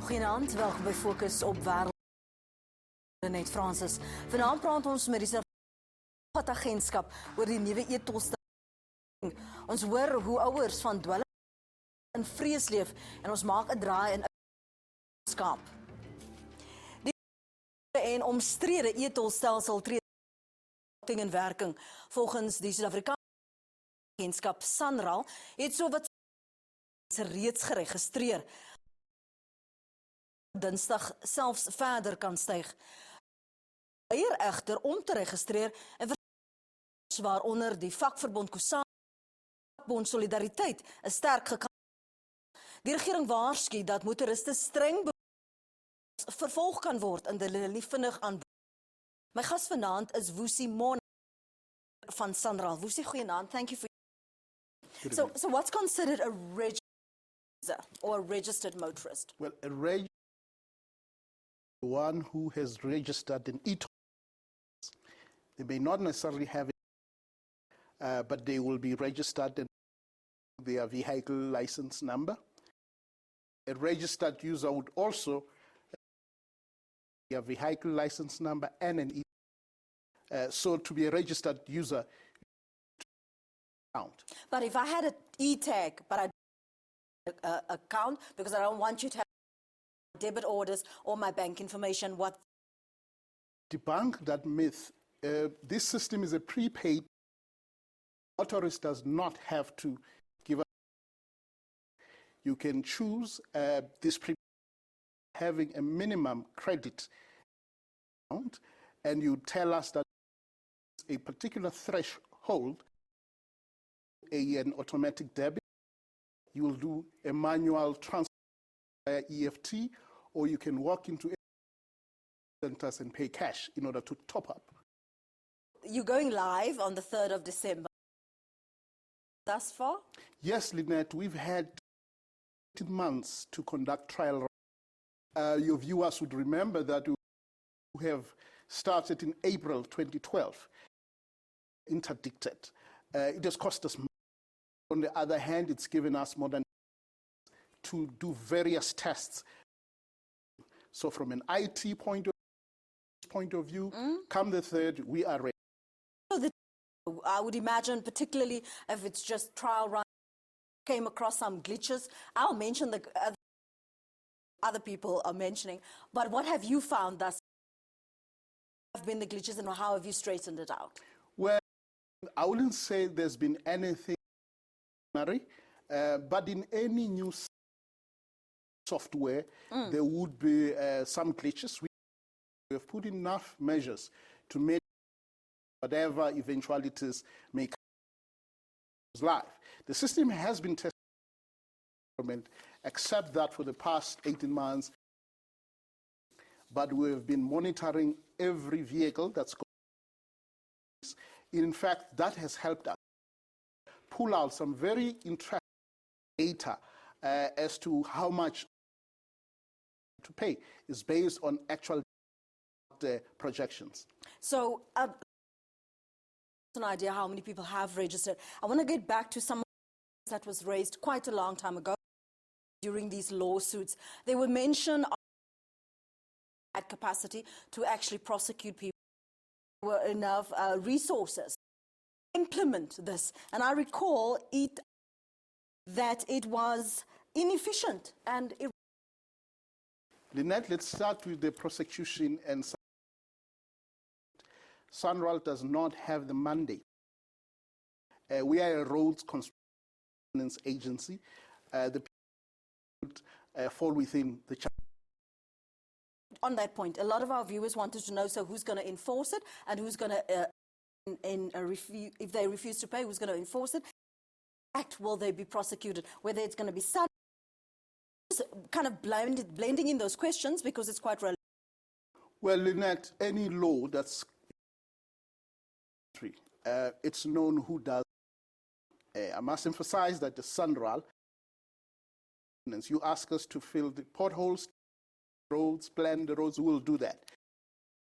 Goeienaand, welkom by Fokus op Wêreld. Net Francis. Vanaand praat ons met die agentskap oor die nuwe e-tolstelsel. Ons hoor hoe ouers van dwelm in vrees leef en ons maak 'n draai in skaap. Die en omstrede e-tolstelsel tree in werking. Volgens die Suid-Afrikaanse agentskap SANRAL het sowat reeds geregistreer. Dinsdag selfs verder kan styg. Eier egter om te registreer en waaronder die vakverbond COSA bond Solidariteit is sterk gekamp. Die regering waarsku dat motoriste streng vervolg kan word indien hulle nie vinnig aan. My gas vanaand is Woesie Mon van SANRAL. Woesie, goeienaand. Thank you for. So what's considered a registered or a registered motorist? Well, a registered one who has registered an e-toll. They may not necessarily have it, but they will be registered in their vehicle license number. A registered user would also have a vehicle license number and an e-toll. So to be a registered user, count. But if I had an e-tag, but I don't account because I don't want you to have debit orders or my bank information, what? Debunk that myth. This system is a prepaid. Motorist does not have to give up. You can choose this prepaid having a minimum credit amount, and you tell us that a particular threshold, an automatic debit, you will do a manual transfer via EFT, or you can walk into centers and pay cash in order to top up. You're going live on the 3rd of December. Thus far? Yes, Lynette, we've had 18 months to conduct trial. Your viewers would remember that we have started in April 2012, interdicted. It has cost us money. On the other hand, it's given us more than to do various tests. So from an IT point of view, come the 3rd, we are ready. So I would imagine, particularly if it's just trial run, came across some glitches. I'll mention the other people are mentioning, but what have you found thus have been the glitches and how have you straightened it out? Well, I wouldn't say there's been anything, but in any new software, there would be some glitches. We have put enough measures to make whatever eventualities may come live. The system has been tested, except that for the past 18 months, but we have been monitoring every vehicle that's going. In fact, that has helped us pull out some very interesting data as to how much to pay is based on actual projections. So, an idea how many people have registered. I want to get back to some that was raised quite a long time ago during these lawsuits. They were mentioned at capacity to actually prosecute people. There were enough resources to implement this. And I recall that it was inefficient and Lynette, let's start with the prosecution and SANRAL does not have the mandate. We are a roads construction agency. The people fall within the chapter. On that point, a lot of our viewers wanted to know, so who's going to enforce it and who's going to, if they refuse to pay, who's going to enforce it? Will they be prosecuted? Whether it's going to be kind of blending in those questions because it's quite relevant. Well, Lynette, any law that's it's known who does. I must emphasize that the SANRAL, you ask us to fill the potholes, roads, plan the roads, we will do that.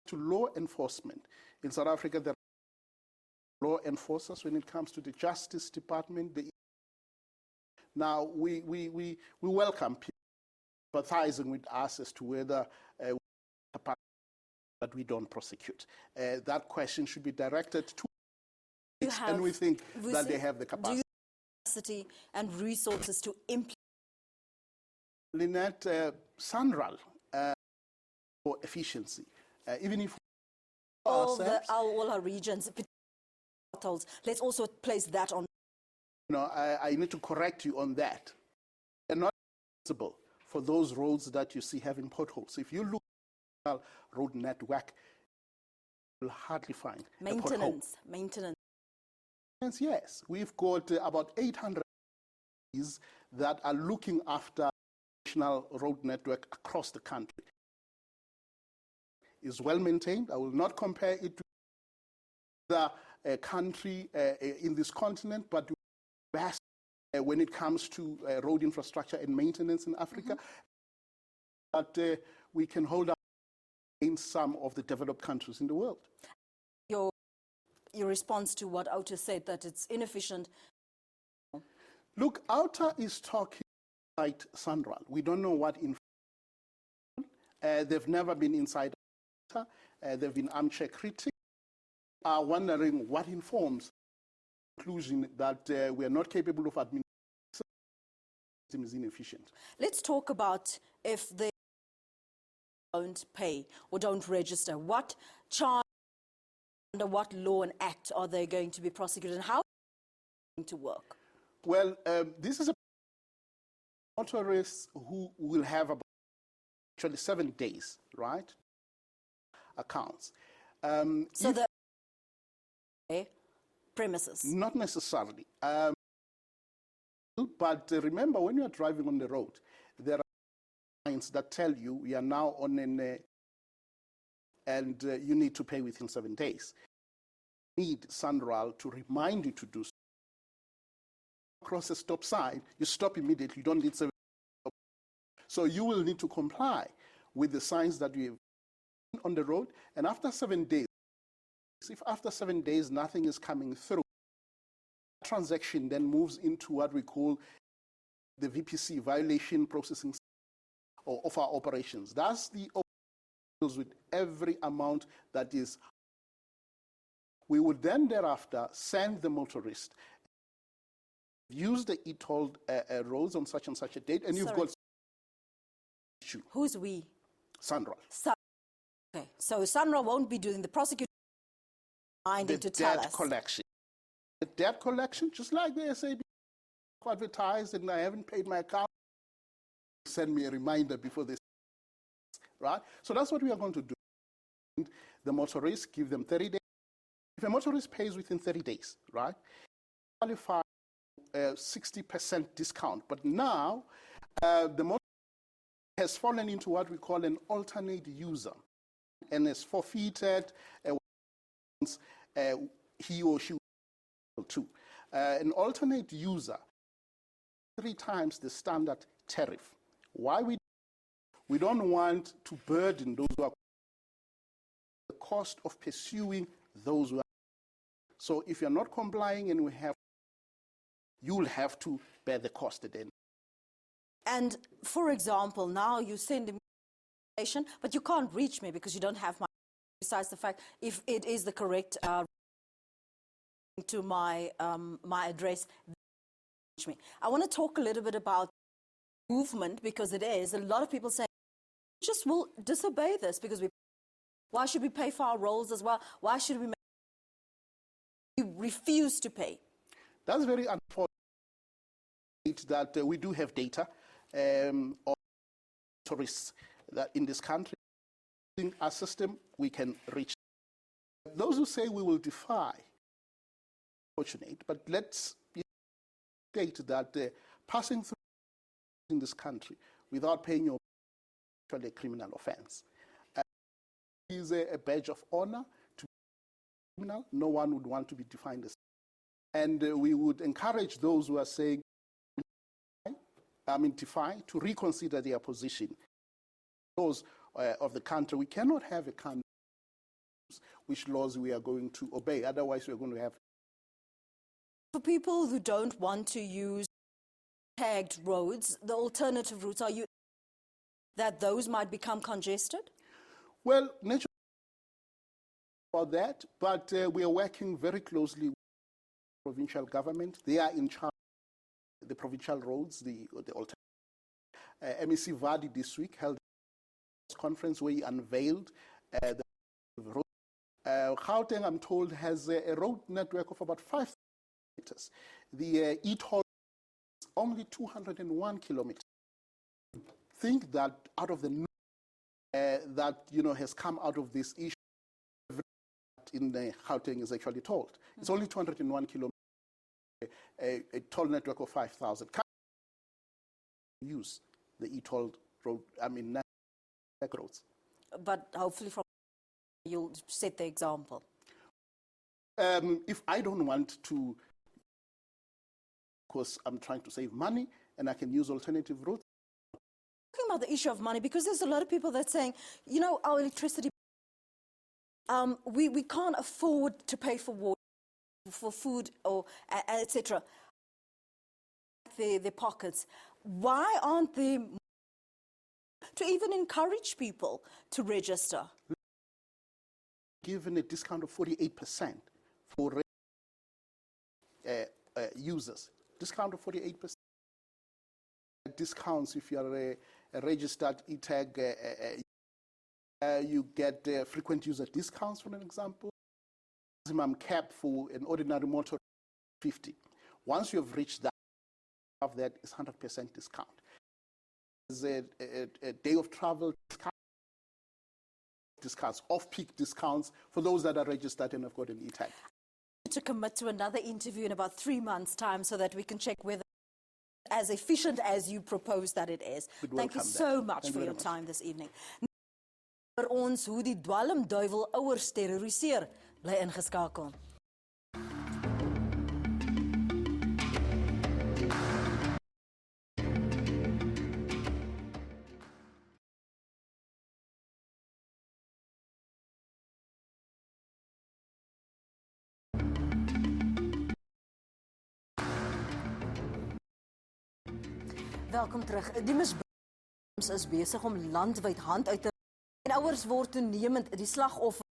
To law enforcement, in South Africa, there are law enforcers when it comes to the Justice Department. Now, we welcome people empathizing with us as to whether that we don't prosecute. That question should be directed to us, and we think that they have the capacity and resources to implement. Lynette, SANRAL for efficiency, even if all our regions, let's also place that on. No, I need to correct you on that. They're not responsible for those roads that you see having potholes. If you look at the road network, you'll hardly find maintenance. Yes, we've got about 800 that are looking after the national road network across the country. It's well maintained. I will not compare it to the country in this continent, but best when it comes to road infrastructure and maintenance in Africa. But we can hold up in some of the developed countries in the world. Your response to what Outa said, that it's inefficient. Look, Outa is talking about SANRAL. We don't know what they've never been inside Outa. They've been armchair critics. Are wondering what informs the conclusion that we are not capable of administering is inefficient. Let's talk about if they don't pay or don't register. What charge, under what law and act are they going to be prosecuted, and how are they going to work? Well, this is a motorists who will have about actually 7 days, right? Accounts. So the premises? Not necessarily. But remember, when you are driving on the road, there are signs that tell you we are now on and you need to pay within 7 days. You need SANRAL to remind you to do so. Across a stop sign, you stop immediately. You don't need 7 days. So you will need to comply with the signs that you have on the road. And after 7 days, if after 7 days nothing is coming through, transaction then moves into what we call the VPC, violation processing of our operations. That's the deals with every amount that is. We would then thereafter send the motorist, use the e-toll roads on such and such a date, and you've got issue. Who's we? SANRAL. Okay, so SANRAL won't be doing the prosecution. The debt collection. The debt collection, just like the SABC advertised, and I haven't paid my account, send me a reminder before this, right? So that's what we are going to do. The motorists, give them 30 days. If a motorist pays within 30 days, right, qualify 60% discount. But now, the motorist has fallen into what we call an alternate user and has forfeited he or she to. An alternate user, 3 times the standard tariff. Why we don't want to burden those who are the cost of pursuing those who are. So if you're not complying and you'll have to bear the cost at the end. And for example, now you send me information, but you can't reach me because you don't have my, besides the fact if it is the correct to my my address. I want to talk a little bit about movement, because it is a lot of people say just will disobey this because why should we pay for our rolls as well? Why should we refuse to pay? That's very unfortunate that we do have data of tourists that in this country. In our system, we can reach. Those who say we will defy, unfortunate, but let's state that passing through in this country without paying your actually a criminal offense. Is a badge of honor to be criminal. No one would want to be defined as. And we would encourage those who are saying, defy, to reconsider their position. Those of the country, we cannot have a country which laws we are going to obey. Otherwise, we're going to have. For people who don't want to use tagged roads, the alternative routes are that those might become congested? Well, naturally about that, but we are working very closely with the provincial government. They are in charge of the provincial roads, the alternative. MEC Vadi this week held a conference where he unveiled the road. Gauteng, I'm told, has a road network of about 5 kilometers. The e-toll is only 201 kilometers. Think that out of the that has come out of this issue in the Gauteng is actually tolled. It's only 201 kilometers. A toll network of 5,000. Use the e-toll road. Network roads. But hopefully, you'll set the example. If I don't want to, because I'm trying to save money, and I can use alternative routes. Talking about the issue of money, because there's a lot of people that's saying, our electricity, we can't afford to pay for water, for food, or etc. Their pockets. Why aren't they to even encourage people to register? Given a discount of 48% for users. Discount of 48%. Discounts if you are a registered e-tag, you get frequent user discounts, for an example. Maximum cap for an ordinary motor 50. Once you have reached that, is 100% discount. There's a day of travel discounts, off-peak discounts for those that are registered and have got an e-tag. To commit to another interview in about 3 months' time so that we can check whether as efficient as you propose that it is. Thank you so much for your time this evening. Vir ons hoe die dwalmduiwel ouers terroriseer, bly ingeskakel. Welkom terug. Die misbruik is besig om landwyd hand uit te en ouers word toenemend die slagoffer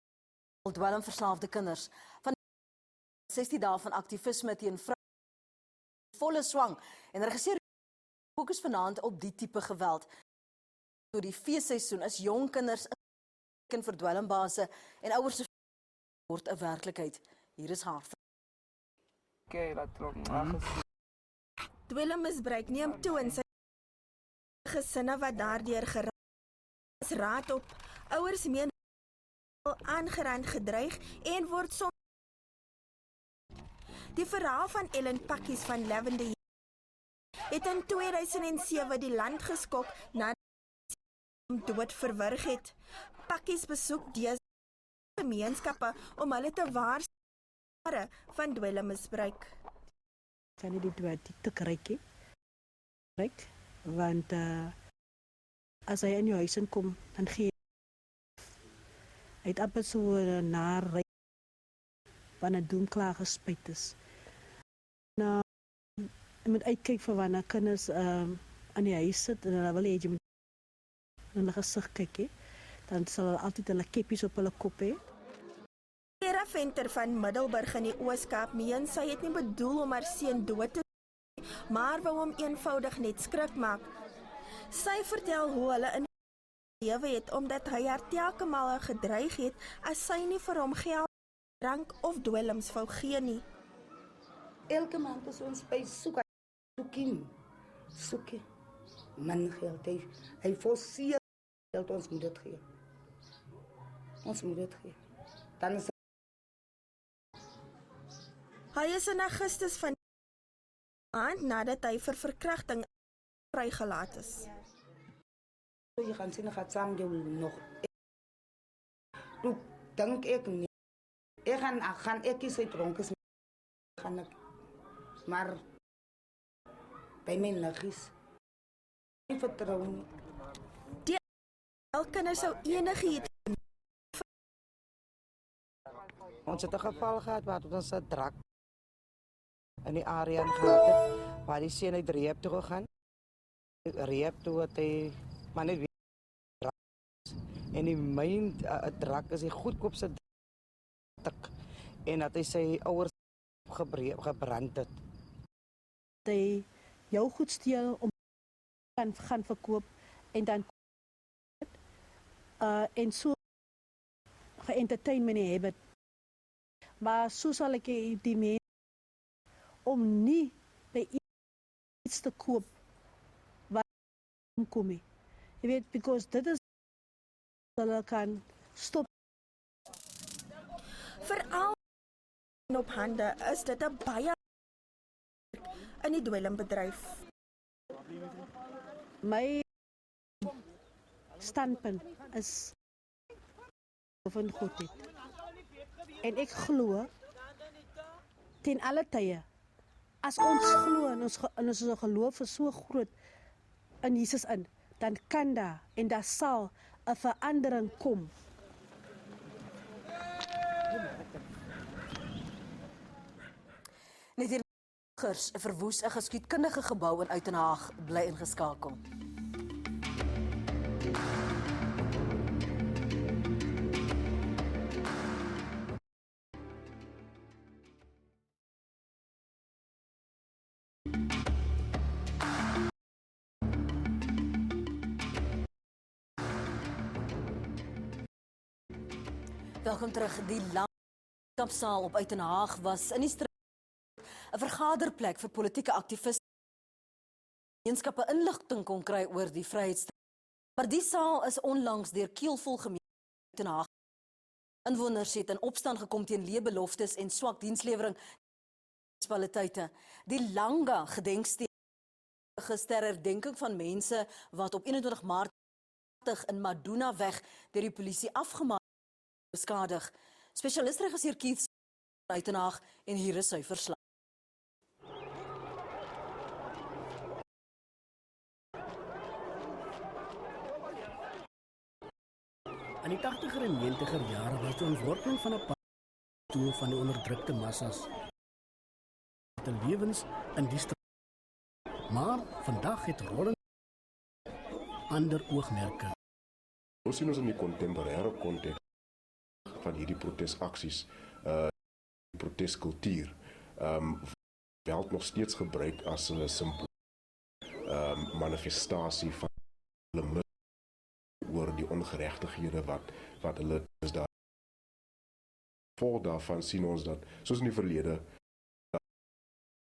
van dwelmverslaafde kinders. Van 16 dae van aktivisme teen vroue volle swang en regisseur fokus vanaand op die tipe geweld. Tot die feesseisoen is jong kinders in vir dwelmbase en ouers word 'n werklikheid. Hier is haar. Dwelmmisbruik neem toe in sy gesinne wat daardeur geraak is raad op. Ouers meen aangerand gedreig en word soms. Die verhaal van Ellen Pakkies van Lavender het in 2007 die land geskok nadat hom dood verwrig het. Pakkies besoek dese gemeenskappe om hulle te waarsku van dwelmmisbruik. Kan nie die te kry, want as hy in jou huis inkom, dan gee hy het amper so naar ry, wanneer doen klaar gespuit is. Nou, jy moet uitkyk vir wanneer kinders aan die huis sit, en dan wil jy moet in hulle gesig kyk, dan sal hulle altyd hulle keppies op hulle kop hê. Vera Venter van Middelburg in die Ooskaap meen sy het nie bedoel om haar seun dood te maar wou hom eenvoudig net skrik maak. Sy vertel hoe hulle in lewe het omdat hy haar telke male gedreig het as sy nie vir hom geld, drank of dwelms wou gee nie. Elke maand as ons by soekie, min geld, hy forceer geld, ons moet dit gee. Ons moet dit gee. Dan is hy is in Augustus van maand nadat hy vir verkrachting vrygelaat is. Jy gaan sien, gaat saam nog. Toe dink ek nie. Ek gaan ek kies uit ronkes. Gaan ek. Maar by my liggies. Nie vertrou nie. Die kinders sou enigiets. Ons het 'n geval gehad waar ons 'n drak in die area gehad het, waar die seun uit reep toe gegaan. Reep toe het hy maar net En die myn drak is die goedkoopste tik. En dat hy sy ouers gebrand het. Hy jou goed steel om kan gaan verkoop en dan en so ge-entertainment hebben. Maar so sal ek die mense om nie by iets te koop wat omkom nie. Jy weet, because dit is hulle kan stop. Veral op hande is dit 'n baie in die dwelmbedryf. My standpunt is van goed het. En ek glo ten alle tye as ons glo en ons geloof is so groot in Jesus in, dan kan daar en daar sal 'n verandering kom. Net hier verwoes 'n geskiedkundige gebou in Uitenhaag, bly ingeskakel. Welkom terug. Die landskapsaal op Uitenhaag was in die straat 'n vergaderplek vir politieke aktiviste. Gemeenskappe inligting kon kry oor die vryheidsstryd. Maar die saal is onlangs deur keelvol gemeenskappe in Uitenhaag. Inwoners het in opstand gekom teen leë beloftes en swak dienslewering munisipaliteite. Die Langa gedenksteen gister herdenking van mense wat op 21 Maart in Madunaweg deur die polisie afgemaak beskadig. Spesialistregisseur Keith Uitenhaag en hier is sy verslag. In die 80er en 90er jare was die ontworpeling van 'n tool van die onderdrukte massas. De lewens in die straat. Maar vandag het rollen ander oogmerke. Ons sien ons in die kontemporêre konteks van hierdie protesaksies, proteskultuur, word nog steeds gebruik as 'n simbool, manifestasie van hulle oor die ongeregtighede wat hulle is daar. Voor daarvan sien ons dat, soos in die verlede,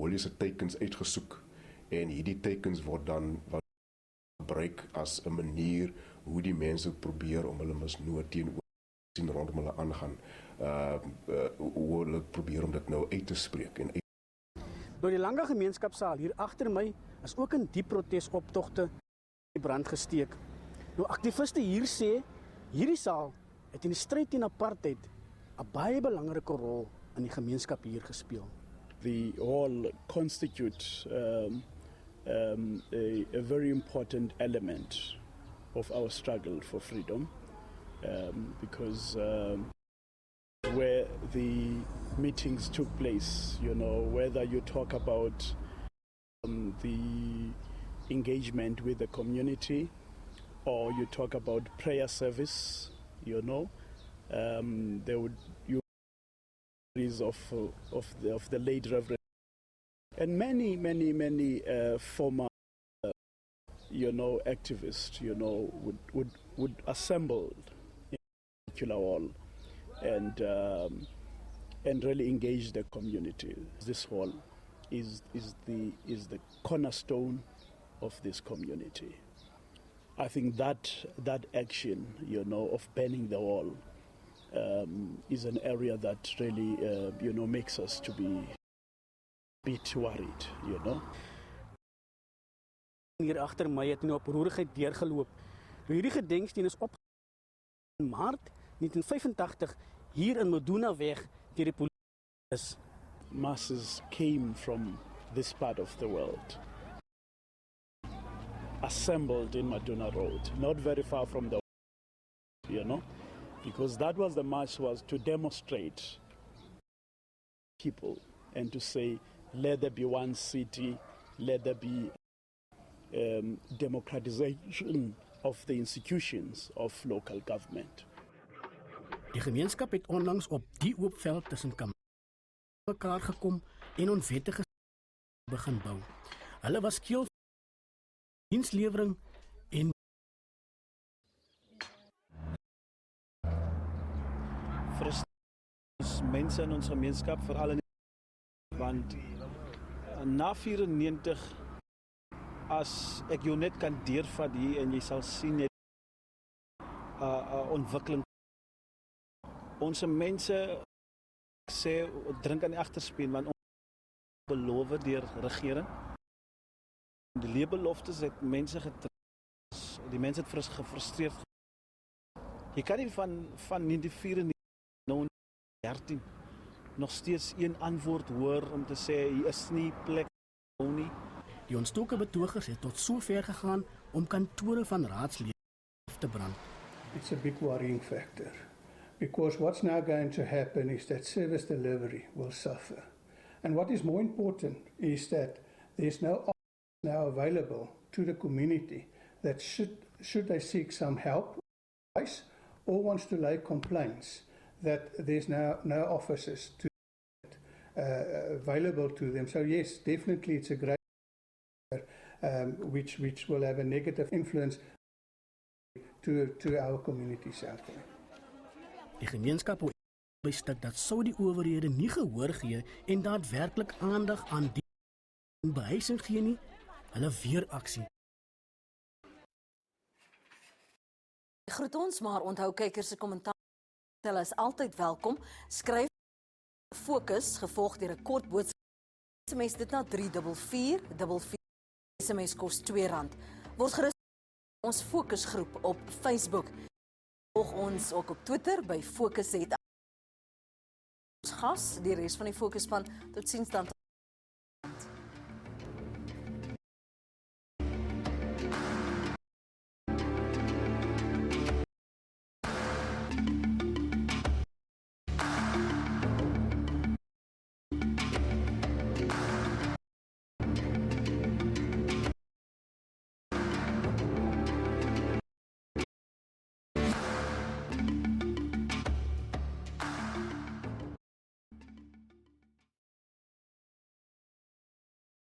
Hollyse tekens uitgesoek en hierdie tekens word dan gebruik as 'n manier hoe die mense probeer om hulle misnoot teenoor sien rondom hulle aangaan, hoe hulle probeer om dit nou uit te spreek. Nou die Langa gemeenskapsaal hier agter my is ook in die protesoptogte in brand gesteek. Nou aktiviste hier sê hierdie saal het in die stryd teen apartheid 'n baie belangrike rol in die gemeenskap hier gespeel. The hall constitute a very important element of our struggle for freedom, because where the meetings took place, you know, whether you talk about the engagement with the community or you talk about prayer service, you know, there would of the late Reverend and many former activists, would assemble in a particular hall and really engage the community. This hall is the cornerstone of this community. I think that action, of banning the wall, is an area that really, makes us to be a bit worried, Hier agter my het nou oproerigheid deurgeloop. Nou hierdie gedenksteen is op in Maart 1985 hier in Madunaweg deur die polisie. Masses came from this part of the world, assembled in Maduna Road, not very far from the, because that was the march, was to demonstrate people and to say, let there be one city, let there be democratization of the institutions of local government. Die gemeenskap het onlangs op die oop veld tussen mekaar gekom en onwettige begin bou. Hulle was skeel dienslewering en ons mense in ons gemeenskap veral in want na 94 as ek jou net kan deurvat hier en jy sal sien net ontwikkeling. Ons mense sê drink aan die agterspieël want ons beloof deur regering. Die leebeloftes het mense getref. Die mense het gefrustreerd. Jy kan nie van 94 nou 13 nog steeds een antwoord hoor om te sê hier is nie plek nie. Die ontstoke betogers het tot so ver gegaan om kantore van raadslede af te brand. It's a big worrying factor because what's now going to happen is that service delivery will suffer. And what is more important is that there's no option now available to the community that should they seek some help or wants to lay complaints that there's now no officers to available to them. So yes, definitely it's a great which will have a negative influence to our communities out there. Die gemeenskap wil bestuk dat sou die owerhede nie gehoor gee en daadwerklik aandag aan die behuising gee nie, hulle weer aksie. Groet ons, maar onthou kykers se kommentaar is altyd welkom. Skryf Fokus gevolg deur 'n kort boodskap. SMS dit na 34444. SMS kos R2. Word gerus ons Fokusgroep op Facebook. Volg ons ook op Twitter by Fokus. Ons gas, die res van die Fokusspan. Totsiens dan.